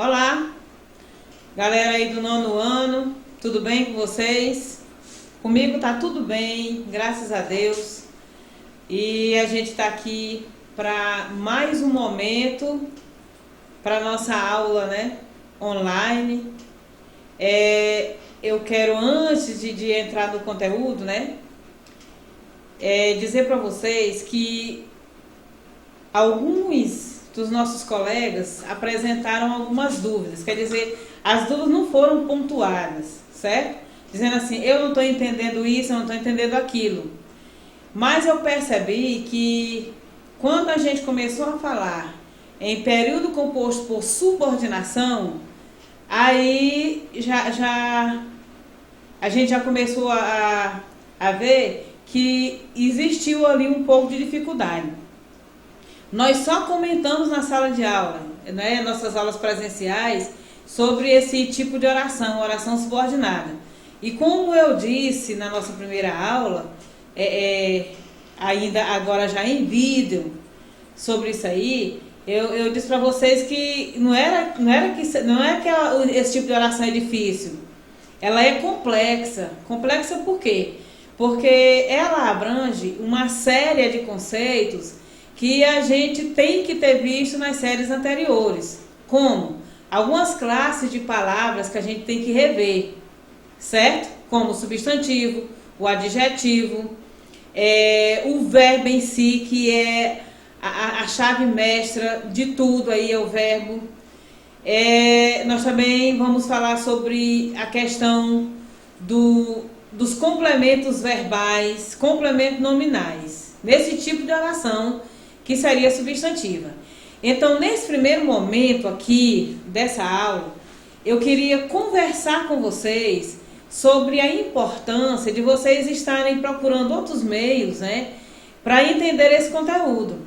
Olá, galera aí do 9º ano, tudo bem com vocês? Comigo tá tudo bem, graças a Deus. E a gente tá aqui para mais um momento para nossa aula, né, online. Eu quero, antes de entrar no conteúdo, né, dizer para vocês que alguns dos nossos colegas apresentaram algumas dúvidas, quer dizer, as dúvidas não foram pontuadas, certo? Dizendo assim, eu não estou entendendo isso, eu não estou entendendo aquilo. Mas eu percebi que quando a gente começou a falar em período composto por subordinação, aí a gente já começou a ver que existiu ali um pouco de dificuldade. Nós só comentamos na sala de aula, né, nossas aulas presenciais, sobre esse tipo de oração, oração subordinada. E como eu disse na nossa primeira aula, ainda agora já em vídeo, sobre isso aí, eu disse para vocês que não é que esse tipo de oração é difícil. Ela é complexa. Complexa por quê? Porque ela abrange uma série de conceitos que a gente tem que ter visto nas séries anteriores, como algumas classes de palavras que a gente tem que rever, certo? Como o substantivo, o adjetivo, o verbo em si, que é a chave mestra de tudo aí, é o verbo. Nós também vamos falar sobre a questão dos complementos verbais, complementos nominais, nesse tipo de oração que seria substantiva. Então, nesse primeiro momento aqui dessa aula, eu queria conversar com vocês sobre a importância de vocês estarem procurando outros meios, né, para entender esse conteúdo.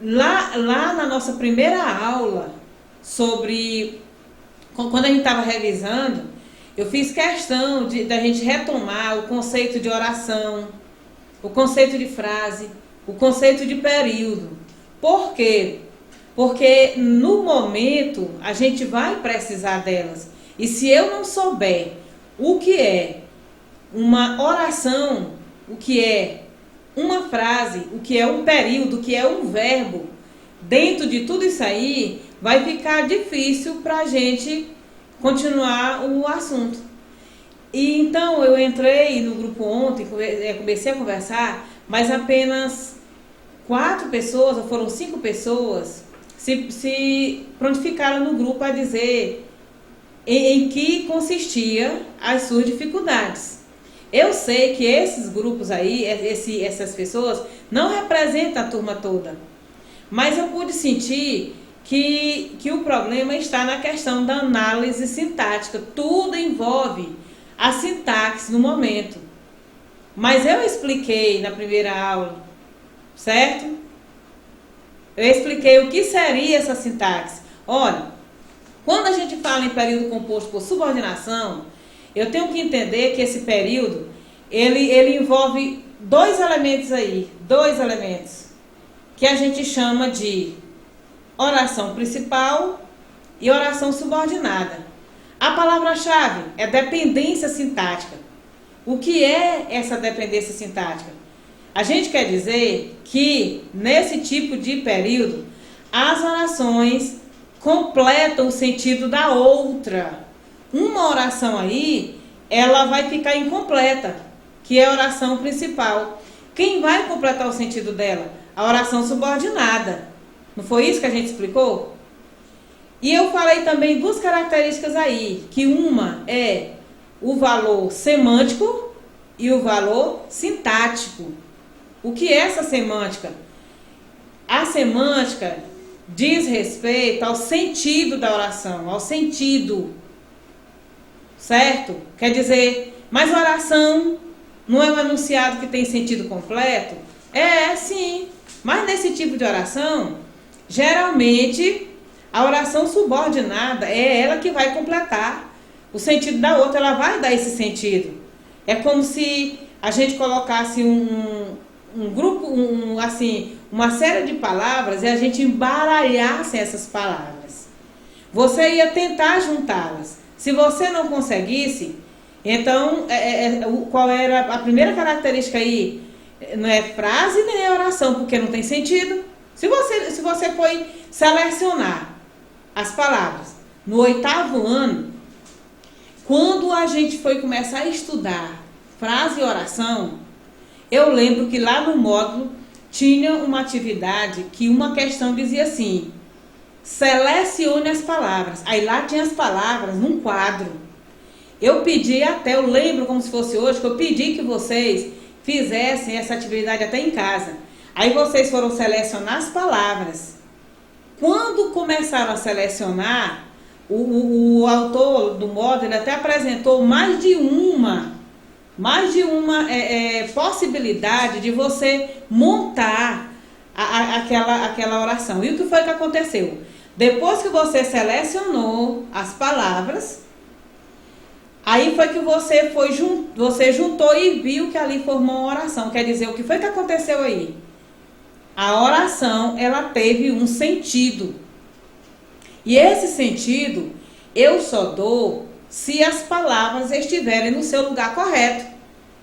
Lá na nossa primeira aula, quando a gente estava revisando, eu fiz questão da gente retomar o conceito de oração, o conceito de frase, o conceito de período. Por quê? Porque no momento a gente vai precisar delas. E se eu não souber o que é uma oração, o que é uma frase, o que é um período, o que é um verbo, dentro de tudo isso aí, vai ficar difícil para a gente continuar o assunto. E então eu entrei no grupo ontem, comecei a conversar, mas apenas 4 pessoas, ou foram 5 pessoas, se prontificaram no grupo a dizer em que consistia as suas dificuldades. Eu sei que esses grupos aí, essas pessoas, não representam a turma toda, mas eu pude sentir que o problema está na questão da análise sintática. Tudo envolve a sintaxe no momento. Mas eu expliquei na primeira aula, certo? Eu expliquei o que seria essa sintaxe. Olha, quando a gente fala em período composto por subordinação, eu tenho que entender que esse período, ele envolve dois elementos, que a gente chama de oração principal e oração subordinada. A palavra-chave é dependência sintática. O que é essa dependência sintática? A gente quer dizer que nesse tipo de período, as orações completam o sentido da outra. Uma oração aí, ela vai ficar incompleta, que é a oração principal. Quem vai completar o sentido dela? A oração subordinada. Não foi isso que a gente explicou? E eu falei também 2 características aí, que uma é o valor semântico e o valor sintático. O que é essa semântica? A semântica diz respeito ao sentido da oração, ao sentido, certo? Quer dizer, mas a oração não é um enunciado que tem sentido completo? Sim, mas nesse tipo de oração, geralmente a oração subordinada é ela que vai completar o sentido da outra, ela vai dar esse sentido. É como se a gente colocasse um grupo, uma série de palavras e a gente embaralhasse essas palavras. você ia tentar juntá-las. Se você não conseguisse, então, qual era a primeira característica aí? Não é frase nem é oração, porque não tem sentido. Se você foi selecionar as palavras no 8º ano, quando a gente foi começar a estudar frase e oração, eu lembro que lá no módulo tinha uma atividade que uma questão dizia assim: selecione as palavras. Aí lá tinha as palavras num quadro. Eu lembro como se fosse hoje, que eu pedi que vocês fizessem essa atividade até em casa. Aí vocês foram selecionar as palavras. Quando começaram a selecionar, o autor do módulo ele até apresentou mais de uma possibilidade de você montar aquela oração. E o que foi que aconteceu? Depois que você selecionou as palavras, aí foi que você juntou e viu que ali formou uma oração. Quer dizer, o que foi que aconteceu aí? A oração, ela teve um sentido. E esse sentido, eu só dou se as palavras estiverem no seu lugar correto.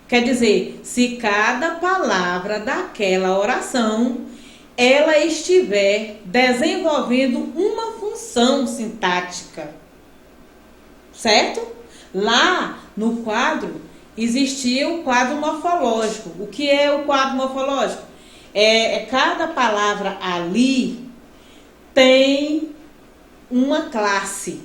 Quer dizer, se cada palavra daquela oração, ela estiver desenvolvendo uma função sintática. Certo? Lá no quadro, existia o quadro morfológico. O que é o quadro morfológico? Cada palavra ali tem uma classe: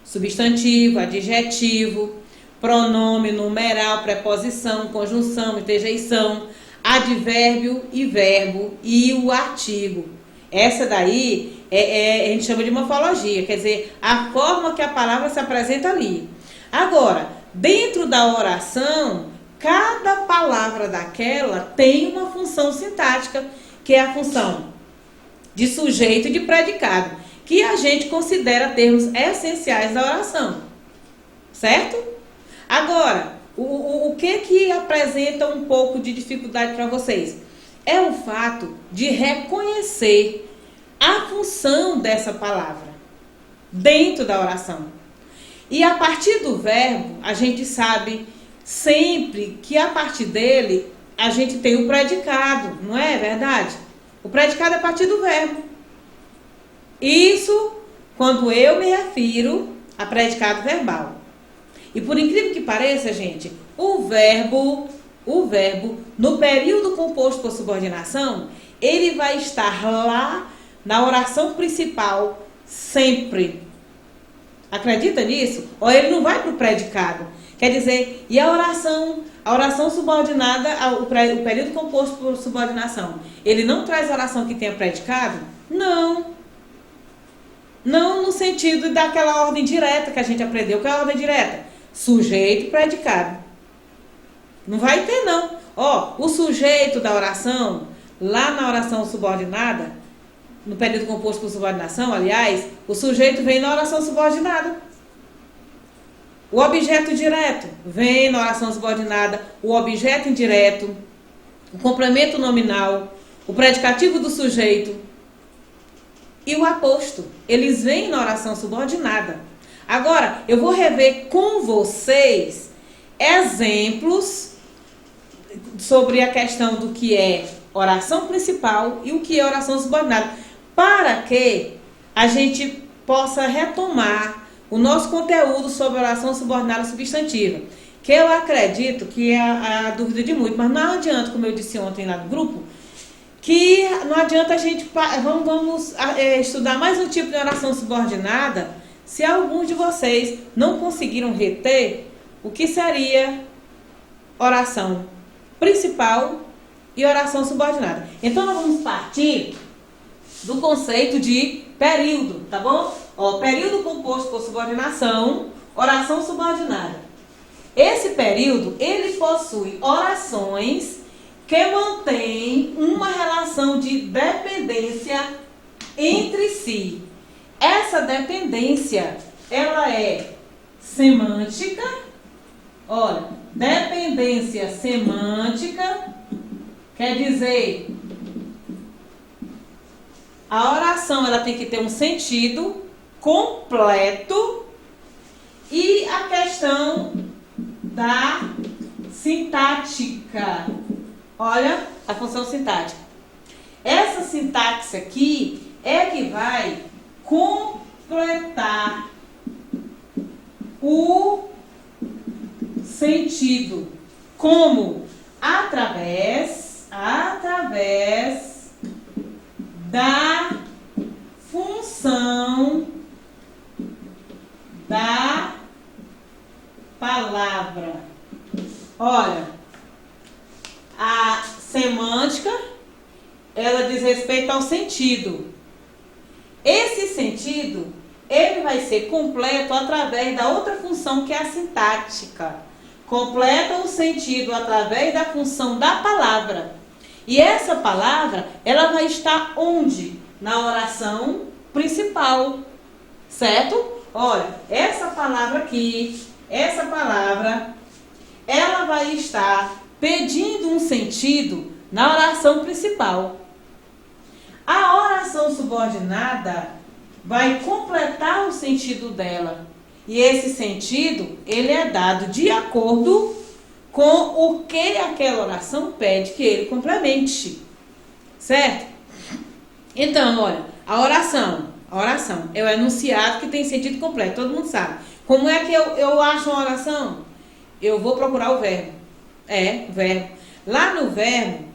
substantivo, adjetivo, pronome, numeral, preposição, conjunção, interjeição, advérbio e verbo e o artigo. Essa daí a gente chama de morfologia, quer dizer, a forma que a palavra se apresenta ali. Agora, dentro da oração, cada palavra daquela tem uma função sintática, que é a função de sujeito e de predicado, que a gente considera termos essenciais da oração. Certo? Agora, o que apresenta um pouco de dificuldade para vocês? É o fato de reconhecer a função dessa palavra dentro da oração. E a partir do verbo, a gente sabe sempre que a partir dele a gente tem o predicado, não é verdade? O predicado é a partir do verbo. Isso quando eu me refiro a predicado verbal. E por incrível que pareça, gente, o verbo, no período composto por subordinação, ele vai estar lá na oração principal sempre. Acredita nisso? Ou ele não vai para o predicado. Quer dizer, e a oração subordinada, o período composto por subordinação, ele não traz oração que tenha predicado? Não. Não no sentido daquela ordem direta que a gente aprendeu. Qual é a ordem direta? Sujeito e predicado. Não vai ter, não. O sujeito da oração, lá na oração subordinada, no período composto por subordinação, aliás, o sujeito vem na oração subordinada. O objeto direto vem na oração subordinada. O objeto indireto, o complemento nominal, o predicativo do sujeito e o aposto. Eles vêm na oração subordinada. Agora, eu vou rever com vocês exemplos sobre a questão do que é oração principal e o que é oração subordinada, para que a gente possa retomar o nosso conteúdo sobre oração subordinada substantiva, que eu acredito que é a dúvida de muitos, mas não adianta, como eu disse ontem lá no grupo, que não adianta a gente, vamos estudar mais um tipo de oração subordinada, se alguns de vocês não conseguiram reter o que seria oração principal e oração subordinada. Então, nós vamos partir do conceito de período, tá bom? Período composto por subordinação, oração subordinada. Esse período, ele possui orações que mantêm uma relação de dependência entre si. Essa dependência, ela é semântica. Olha, dependência semântica quer dizer a oração ela tem que ter um sentido completo e a questão da sintática. Olha a função sintática. Essa sintaxe aqui é que vai completar o sentido. Como? Através da função da palavra. Olha, a semântica, ela diz respeito ao sentido. Esse sentido, ele vai ser completo através da outra função que é a sintática. Completa o sentido através da função da palavra. E essa palavra, ela vai estar onde? Na oração principal, certo? Olha, essa palavra aqui, essa palavra, ela vai estar pedindo um sentido na oração principal. A oração subordinada vai completar o sentido dela. E esse sentido, ele é dado de acordo com o que aquela oração pede que ele complemente. Certo? Então, olha, a oração é o enunciado que tem sentido completo, todo mundo sabe. Como é que eu acho uma oração? Eu vou procurar o verbo. O verbo. Lá no verbo,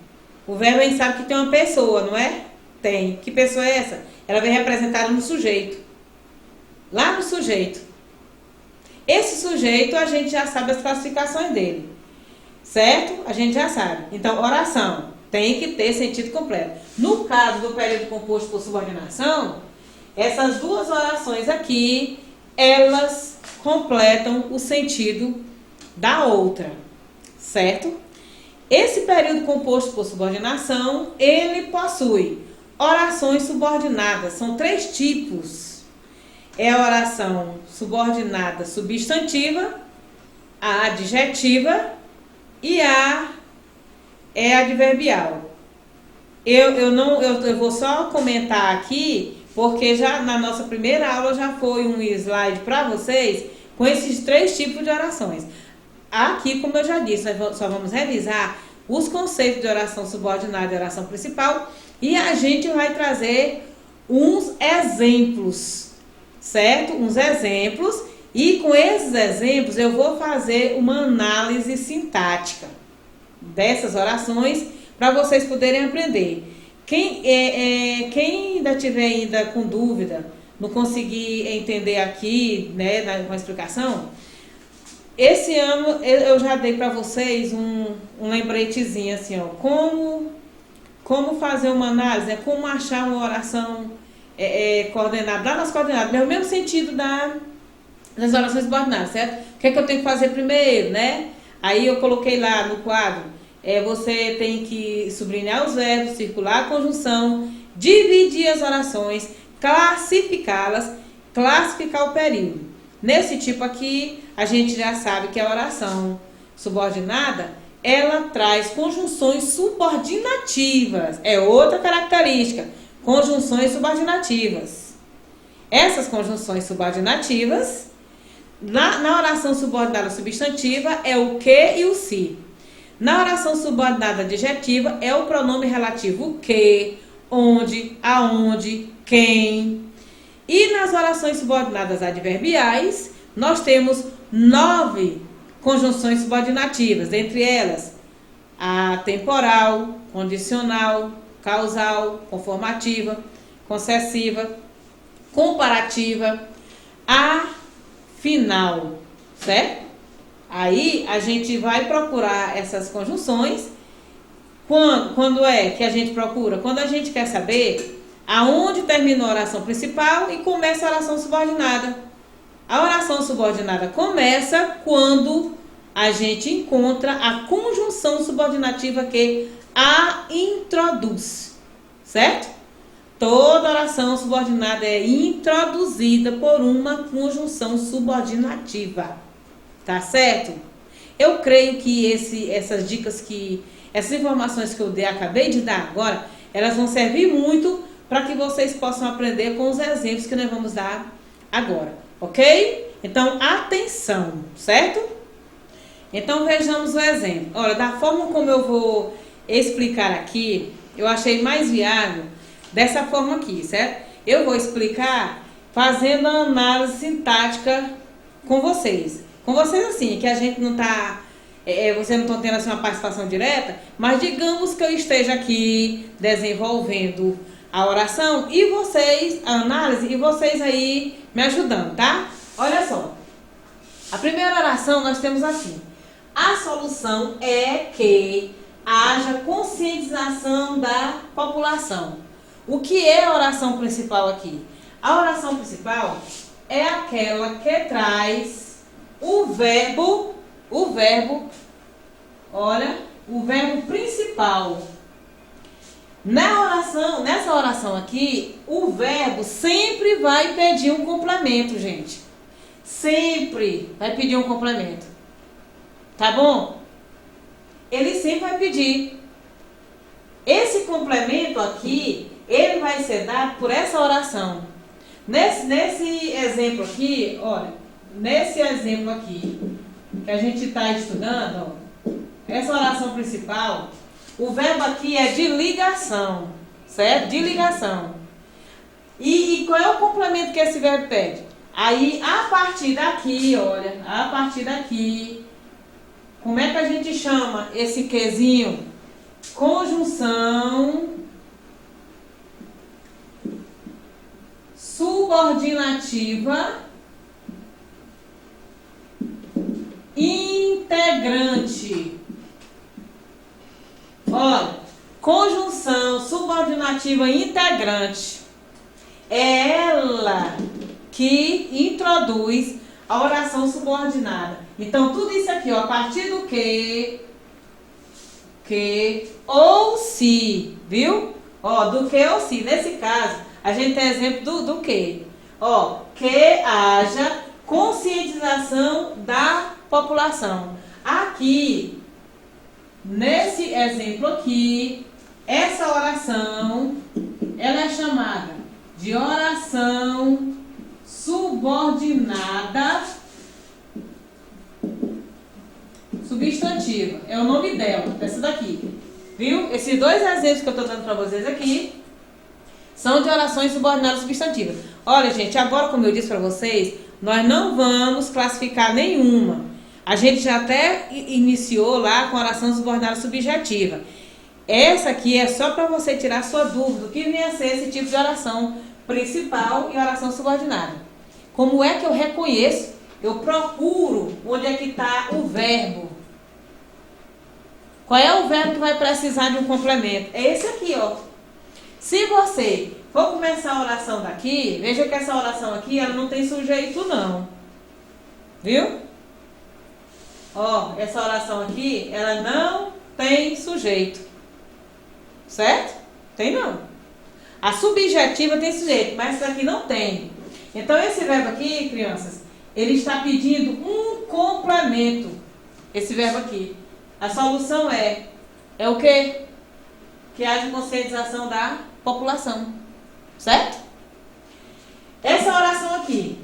o verbo a gente sabe que tem uma pessoa, não é? Tem. Que pessoa é essa? Ela vem representada no sujeito. Lá no sujeito. Esse sujeito, a gente já sabe as classificações dele. Certo? A gente já sabe. Então, oração tem que ter sentido completo. No caso do período composto por subordinação, essas duas orações aqui, elas completam o sentido da outra. Certo? Esse período composto por subordinação, ele possui orações subordinadas. São 3 tipos. É a oração subordinada substantiva, a adjetiva e a adverbial. Eu vou só comentar aqui, porque já na nossa primeira aula já foi um slide para vocês com esses 3 tipos de orações. Aqui, como eu já disse, nós só vamos revisar os conceitos de oração subordinada e oração principal e a gente vai trazer uns exemplos, certo? Uns exemplos, e com esses exemplos eu vou fazer uma análise sintática dessas orações para vocês poderem aprender. Quem ainda tiver ainda com dúvida, não conseguir entender aqui, né, com a explicação, esse ano eu já dei para vocês um lembretezinho assim, ó, como fazer uma análise, né, como achar uma oração coordenada, lá nas coordenadas, é o mesmo sentido das orações subordinadas, certo? O que é que eu tenho que fazer primeiro, né? Aí eu coloquei lá no quadro, você tem que sublinhar os verbos, circular a conjunção, dividir as orações, classificá-las, classificar o período. Nesse tipo aqui, a gente já sabe que a oração subordinada, ela traz conjunções subordinativas. É outra característica, conjunções subordinativas. Essas conjunções subordinativas, na oração subordinada substantiva, é o que e o se. Na oração subordinada adjetiva, é o pronome relativo o que, onde, aonde, quem. E nas orações subordinadas adverbiais, nós temos 9 conjunções subordinativas, entre elas a temporal, condicional, causal, conformativa, concessiva, comparativa, a final, certo? Aí a gente vai procurar essas conjunções. Quando é que a gente procura? Quando a gente quer saber aonde termina a oração principal e começa a oração subordinada. A oração subordinada começa quando a gente encontra a conjunção subordinativa que a introduz, certo? Toda oração subordinada é introduzida por uma conjunção subordinativa, tá certo? Eu creio que essas dicas, essas informações que eu acabei de dar agora, elas vão servir muito para que vocês possam aprender com os exemplos que nós vamos dar agora, ok? Então, atenção, certo? Então, vejamos o exemplo. Olha, da forma como eu vou explicar aqui, eu achei mais viável dessa forma aqui, certo? Eu vou explicar fazendo a análise sintática com vocês. Com vocês, assim, que a gente não está... vocês não estão tendo assim, uma participação direta, mas digamos que eu esteja aqui desenvolvendo a oração e vocês, a análise, e vocês aí me ajudando, tá? Olha só. A primeira oração nós temos assim. A solução é que haja conscientização da população. O que é a oração principal aqui? A oração principal é aquela que traz o verbo principal. Nessa oração aqui, o verbo sempre vai pedir um complemento, gente. Sempre vai pedir um complemento. Tá bom? Ele sempre vai pedir. Esse complemento aqui, ele vai ser dado por essa oração. Nesse exemplo aqui, olha, nesse exemplo aqui, que a gente está estudando, ó, essa oração principal, o verbo aqui é de ligação, certo? De ligação. E qual é o complemento que esse verbo pede? Aí, a partir daqui, olha, a partir daqui, como é que a gente chama esse quezinho? Conjunção subordinativa integrante. Olha, conjunção subordinativa integrante é ela que introduz a oração subordinada. Então, tudo isso aqui, ó, a partir do que ou se, viu? Ó, do que ou se. Nesse caso, a gente tem exemplo do que. Ó, que haja conscientização da população. Aqui, nesse exemplo aqui, essa oração, ela é chamada de oração subordinada substantiva. É o nome dela, essa daqui. Viu? Esses dois exemplos que eu estou dando para vocês aqui são de orações subordinadas substantivas. Olha, gente, agora, como eu disse para vocês, nós não vamos classificar nenhuma. A gente já até iniciou lá com a oração subordinada subjetiva. Essa aqui é só para você tirar sua dúvida do que vem a ser esse tipo de oração principal e oração subordinada. Como é que eu reconheço? Eu procuro onde é que está o verbo. Qual é o verbo que vai precisar de um complemento? É esse aqui, ó. Se você for começar a oração daqui, veja que essa oração aqui, ela não tem sujeito não. Viu? Ó, essa oração aqui, ela não tem sujeito. Certo? Tem não. A subjetiva tem sujeito, mas essa aqui não tem. Então, esse verbo aqui, crianças, ele está pedindo um complemento. Esse verbo aqui. A solução é o quê? Que haja conscientização da população. Certo? Essa oração aqui,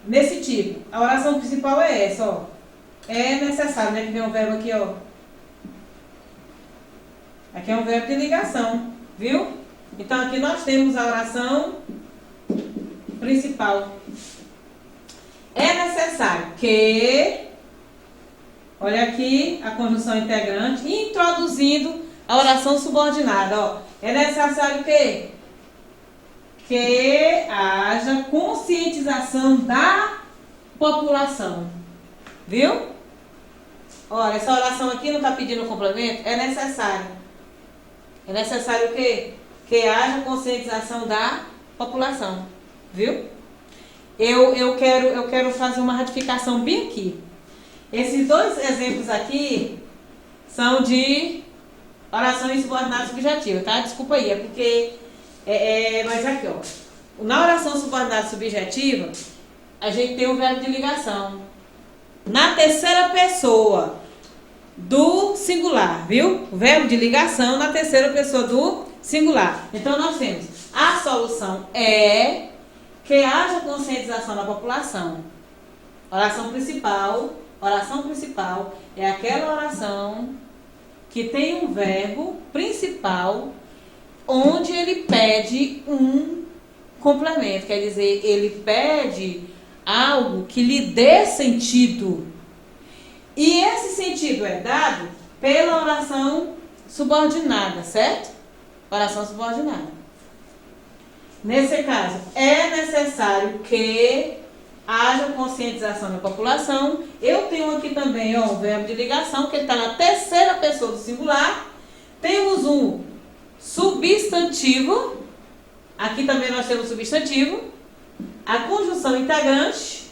nesse tipo, a oração principal é essa, ó. É necessário, né? Que vem um verbo aqui, ó. Aqui é um verbo de ligação, viu? Então, aqui nós temos a oração principal. É necessário que... Olha aqui a conjunção integrante, introduzindo a oração subordinada. Ó. É necessário que haja conscientização da população. Viu? Olha, essa oração aqui não está pedindo complemento? É necessário. É necessário o quê? Que haja conscientização da população. Viu? Eu quero fazer uma ratificação bem aqui. Esses dois exemplos aqui são de orações subordinadas subjetivas, tá? Desculpa aí, é porque... mas aqui, ó. Na oração subordinada subjetiva, a gente tem o verbo de ligação. Na terceira pessoa do singular, viu? O verbo de ligação na terceira pessoa do singular. Então, nós temos a solução é que haja conscientização na população. Oração principal é aquela oração que tem um verbo principal onde ele pede um complemento, quer dizer, ele pede algo que lhe dê sentido. E esse sentido é dado pela oração subordinada, certo? Oração subordinada. Nesse caso, é necessário que haja conscientização da população. Eu tenho aqui também o verbo de ligação, que está na terceira pessoa do singular. Temos um substantivo. Aqui também nós temos substantivo. A conjunção integrante.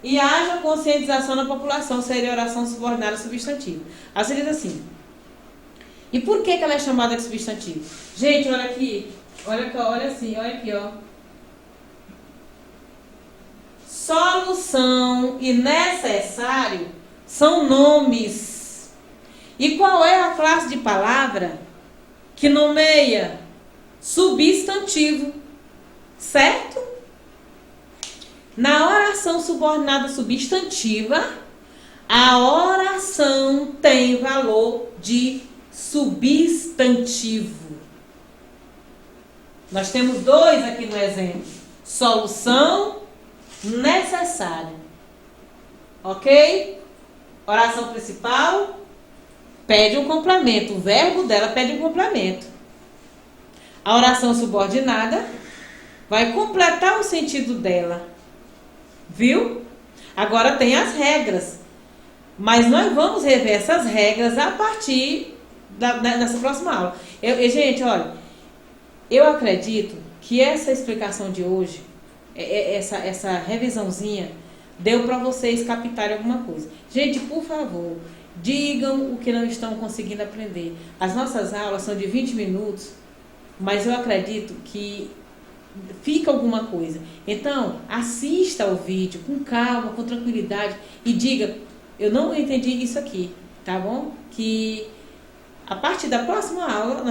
E haja conscientização da população, seria oração subordinada substantivo. Aí você diz assim. E por que ela é chamada de substantivo? Gente, olha aqui. Olha aqui, ó. Solução e necessário são nomes. E qual é a classe de palavra que nomeia substantivo? Certo? Na oração subordinada substantiva, a oração tem valor de substantivo. Nós temos dois aqui no exemplo. Solução necessária. Ok? Oração principal pede um complemento. O verbo dela pede um complemento. A oração subordinada vai completar o sentido dela. Viu? Agora tem as regras. Mas nós vamos rever essas regras a partir dessa próxima aula. Gente, olha, eu acredito que essa explicação de hoje, essa revisãozinha, deu para vocês captarem alguma coisa. Gente, por favor, digam o que não estão conseguindo aprender. As nossas aulas são de 20 minutos, mas eu acredito que fica alguma coisa. Então, assista ao vídeo com calma, com tranquilidade e diga, eu não entendi isso aqui, tá bom? Que a partir da próxima aula,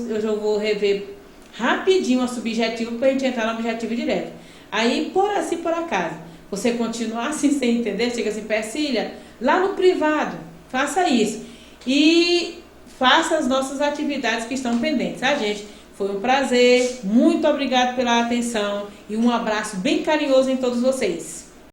eu já vou rever rapidinho a subjetivo para a gente entrar no objetivo direto. Aí, por acaso, você continuar assim sem entender, chega assim, Persília, lá no privado, faça isso. E faça as nossas atividades que estão pendentes, tá, gente? Foi um prazer, muito obrigado pela atenção e um abraço bem carinhoso em todos vocês.